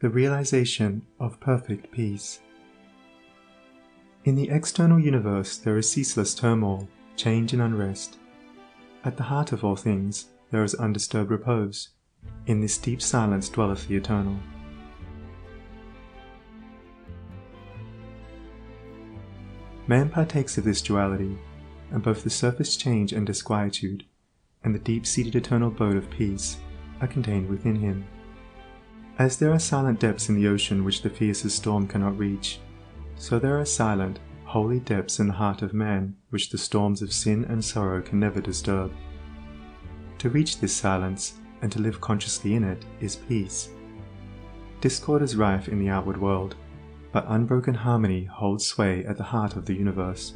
the realization of perfect peace. In the external universe there is ceaseless turmoil, change and unrest. At the heart of all things there is undisturbed repose. In this deep silence dwelleth the Eternal. Man partakes of this duality, and both the surface change and disquietude, and the deep-seated eternal abode of peace, are contained within him. As there are silent depths in the ocean which the fiercest storm cannot reach, so there are silent, holy depths in the heart of man which the storms of sin and sorrow can never disturb. To reach this silence, and to live consciously in it, is peace. Discord is rife in the outward world, but unbroken harmony holds sway at the heart of the universe.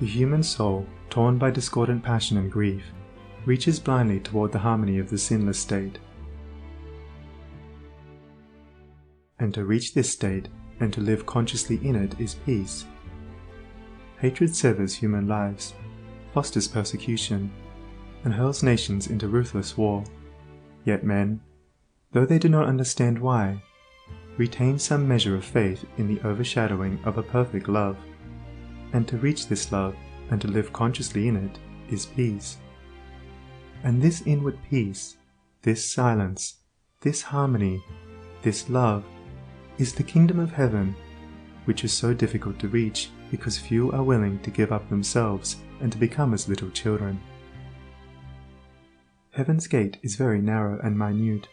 The human soul, torn by discordant passion and grief, reaches blindly toward the harmony of the sinless state. And to reach this state, and to live consciously in it, is peace. Hatred severs human lives, fosters persecution, and hurls nations into ruthless war. Yet men, though they do not understand why, retain some measure of faith in the overshadowing of a perfect love, and to reach this love and to live consciously in it is peace. And this inward peace, this silence, this harmony, this love, is the kingdom of heaven, which is so difficult to reach because few are willing to give up themselves and to become as little children. Heaven's gate is very narrow and minute.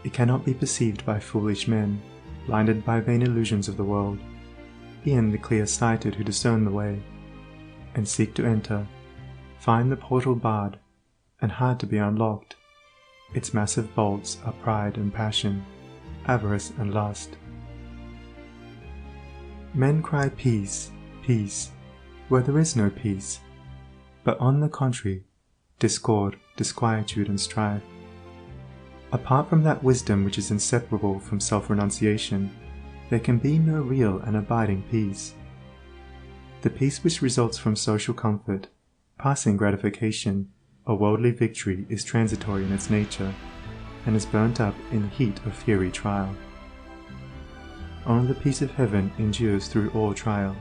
It cannot be perceived by foolish men, blinded by vain illusions of the world. E'en the clear-sighted who discern the way, and seek to enter, find the portal barred, and hard to be unlocked. Its massive bolts are pride and passion, avarice and lust. Men cry peace, peace, where there is no peace, but on the contrary, discord, disquietude and strife. Apart from that wisdom which is inseparable from self-renunciation, there can be no real and abiding peace. The peace which results from social comfort, passing gratification, or worldly victory is transitory in its nature, and is burnt up in the heat of fiery trial. Only the peace of heaven endures through all trial,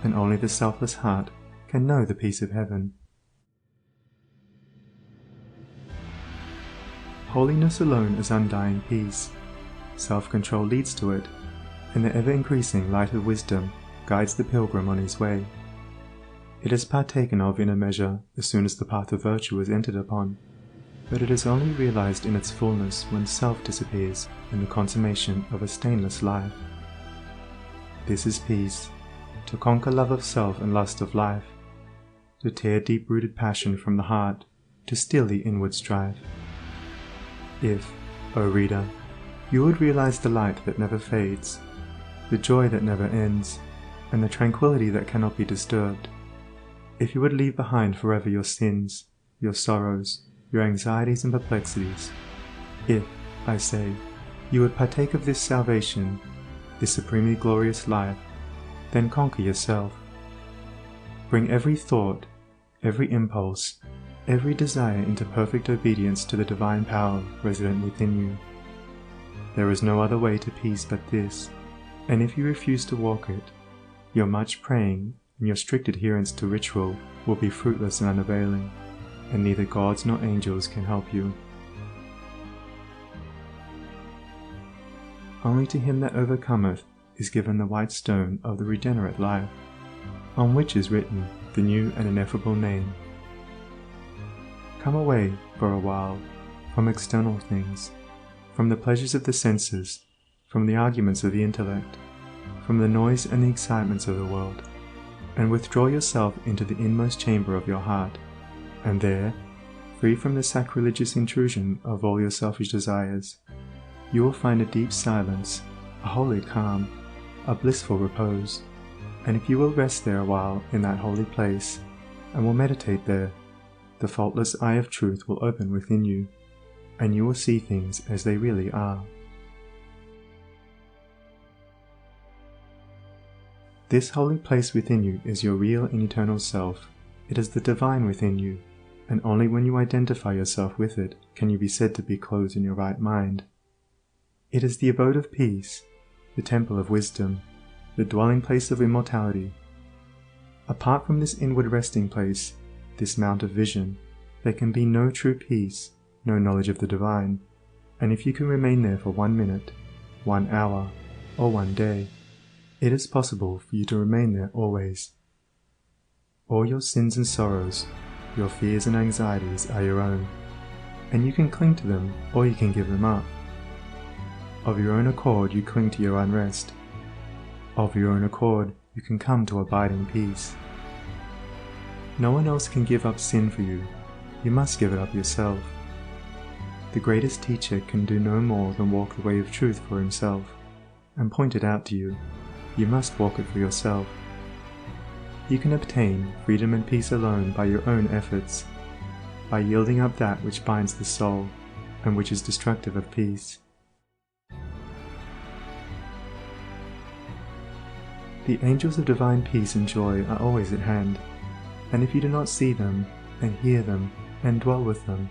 and only the selfless heart can know the peace of heaven. Holiness alone is undying peace. Self-control leads to it, and the ever-increasing light of wisdom guides the pilgrim on his way. It is partaken of in a measure as soon as the path of virtue is entered upon, but it is only realized in its fullness when self disappears in the consummation of a stainless life. This is peace, to conquer love of self and lust of life, to tear deep-rooted passion from the heart, to still the inward strife. If, O reader, you would realize the light that never fades, the joy that never ends, and the tranquility that cannot be disturbed, if you would leave behind forever your sins, your sorrows, your anxieties and perplexities, if, I say, you would partake of this salvation, this supremely glorious life, then conquer yourself. Bring every thought, every impulse, every desire into perfect obedience to the divine power resident within you. There is no other way to peace but this, and if you refuse to walk it, your much praying and your strict adherence to ritual will be fruitless and unavailing, and neither gods nor angels can help you. Only to him that overcometh is given the white stone of the regenerate life, on which is written the new and ineffable name. Come away, for a while, from external things, from the pleasures of the senses, from the arguments of the intellect, from the noise and the excitements of the world, and withdraw yourself into the inmost chamber of your heart, and there, free from the sacrilegious intrusion of all your selfish desires, you will find a deep silence, a holy calm, a blissful repose, and if you will rest there a while in that holy place, and will meditate there, the faultless eye of truth will open within you, and you will see things as they really are. This holy place within you is your real and eternal self. It is the divine within you, and only when you identify yourself with it can you be said to be clothed in your right mind. It is the abode of peace, the temple of wisdom, the dwelling place of immortality. Apart from this inward resting place, this mount of vision, there can be no true peace, no knowledge of the divine, and if you can remain there for 1 minute, 1 hour, or 1 day, it is possible for you to remain there always. All your sins and sorrows, your fears and anxieties are your own, and you can cling to them or you can give them up. Of your own accord you cling to your unrest. Of your own accord you can come to abiding peace. No one else can give up sin for you. You must give it up yourself. The greatest teacher can do no more than walk the way of truth for himself, and point it out to you. You must walk it for yourself. You can obtain freedom and peace alone by your own efforts, by yielding up that which binds the soul, and which is destructive of peace. The angels of divine peace and joy are always at hand, and if you do not see them, and hear them, and dwell with them,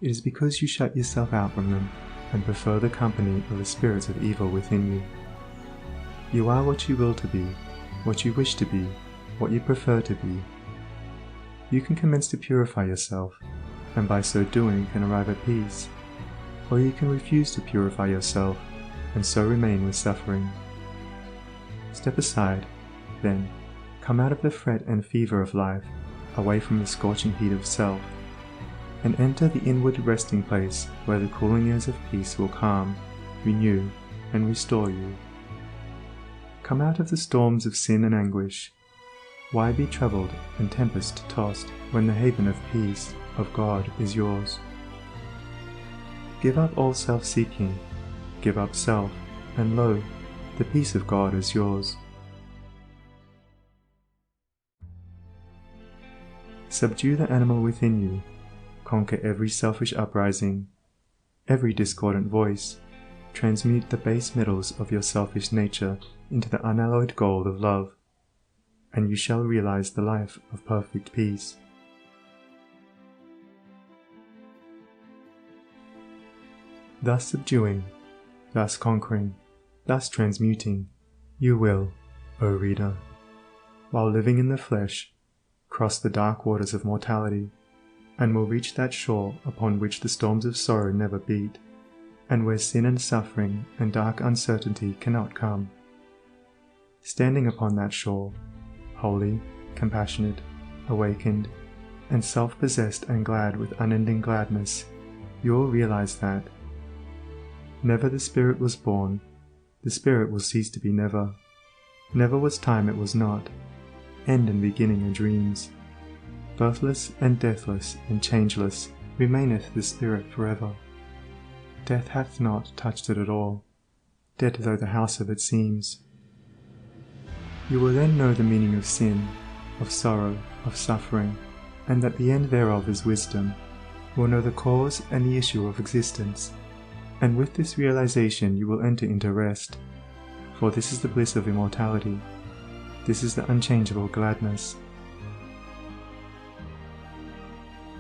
it is because you shut yourself out from them, and prefer the company of the spirits of evil within you. You are what you will to be, what you wish to be, what you prefer to be. You can commence to purify yourself, and by so doing can arrive at peace, or you can refuse to purify yourself, and so remain with suffering. Step aside, then, come out of the fret and fever of life, away from the scorching heat of self, and enter the inward resting place where the cooling airs of peace will calm, renew, and restore you. Come out of the storms of sin and anguish. Why be troubled and tempest-tossed when the haven of peace, of God, is yours? Give up all self-seeking, give up self, and lo, the peace of God is yours. Subdue the animal within you, conquer every selfish uprising, every discordant voice, transmute the base metals of your selfish nature into the unalloyed gold of love, and you shall realize the life of perfect peace. Thus subduing, thus conquering, thus transmuting, you will, O reader, while living in the flesh, cross the dark waters of mortality, and will reach that shore upon which the storms of sorrow never beat, and where sin and suffering and dark uncertainty cannot come. Standing upon that shore, holy, compassionate, awakened, and self-possessed and glad with unending gladness, you will realize that never the Spirit was born, the Spirit will cease to be never. Never was time it was not, end and beginning are dreams. Birthless and deathless and changeless remaineth the Spirit forever. Death hath not touched it at all, dead though the house of it seems. You will then know the meaning of sin, of sorrow, of suffering, and that the end thereof is wisdom, will know the cause and the issue of existence, and with this realization you will enter into rest, for this is the bliss of immortality, this is the unchangeable gladness.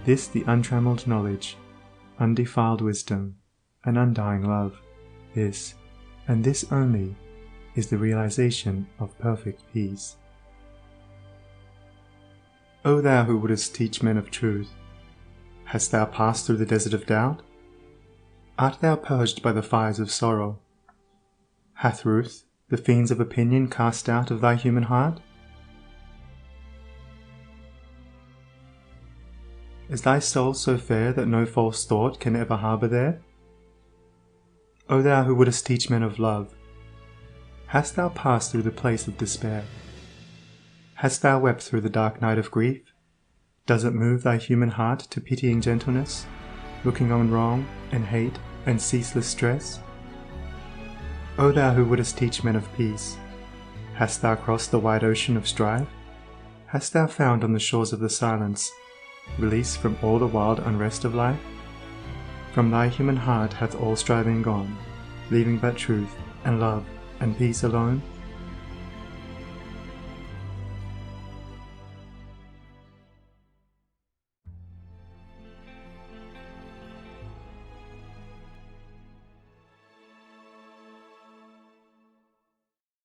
This the untrammeled knowledge, undefiled wisdom, and undying love, this, and this only, is the realization of perfect peace. O thou who wouldest teach men of truth, hast thou passed through the desert of doubt? Art thou purged by the fires of sorrow? Hath Ruth the fiends of opinion cast out of thy human heart? Is thy soul so fair that no false thought can ever harbour there? O thou who wouldest teach men of love, hast thou passed through the place of despair? Hast thou wept through the dark night of grief? Does it move thy human heart to pitying gentleness, looking on wrong and hate and ceaseless stress? O thou who wouldest teach men of peace, hast thou crossed the wide ocean of strife? Hast thou found on the shores of the silence release from all the wild unrest of life? From thy human heart hath all striving gone, leaving but truth and love and peace alone?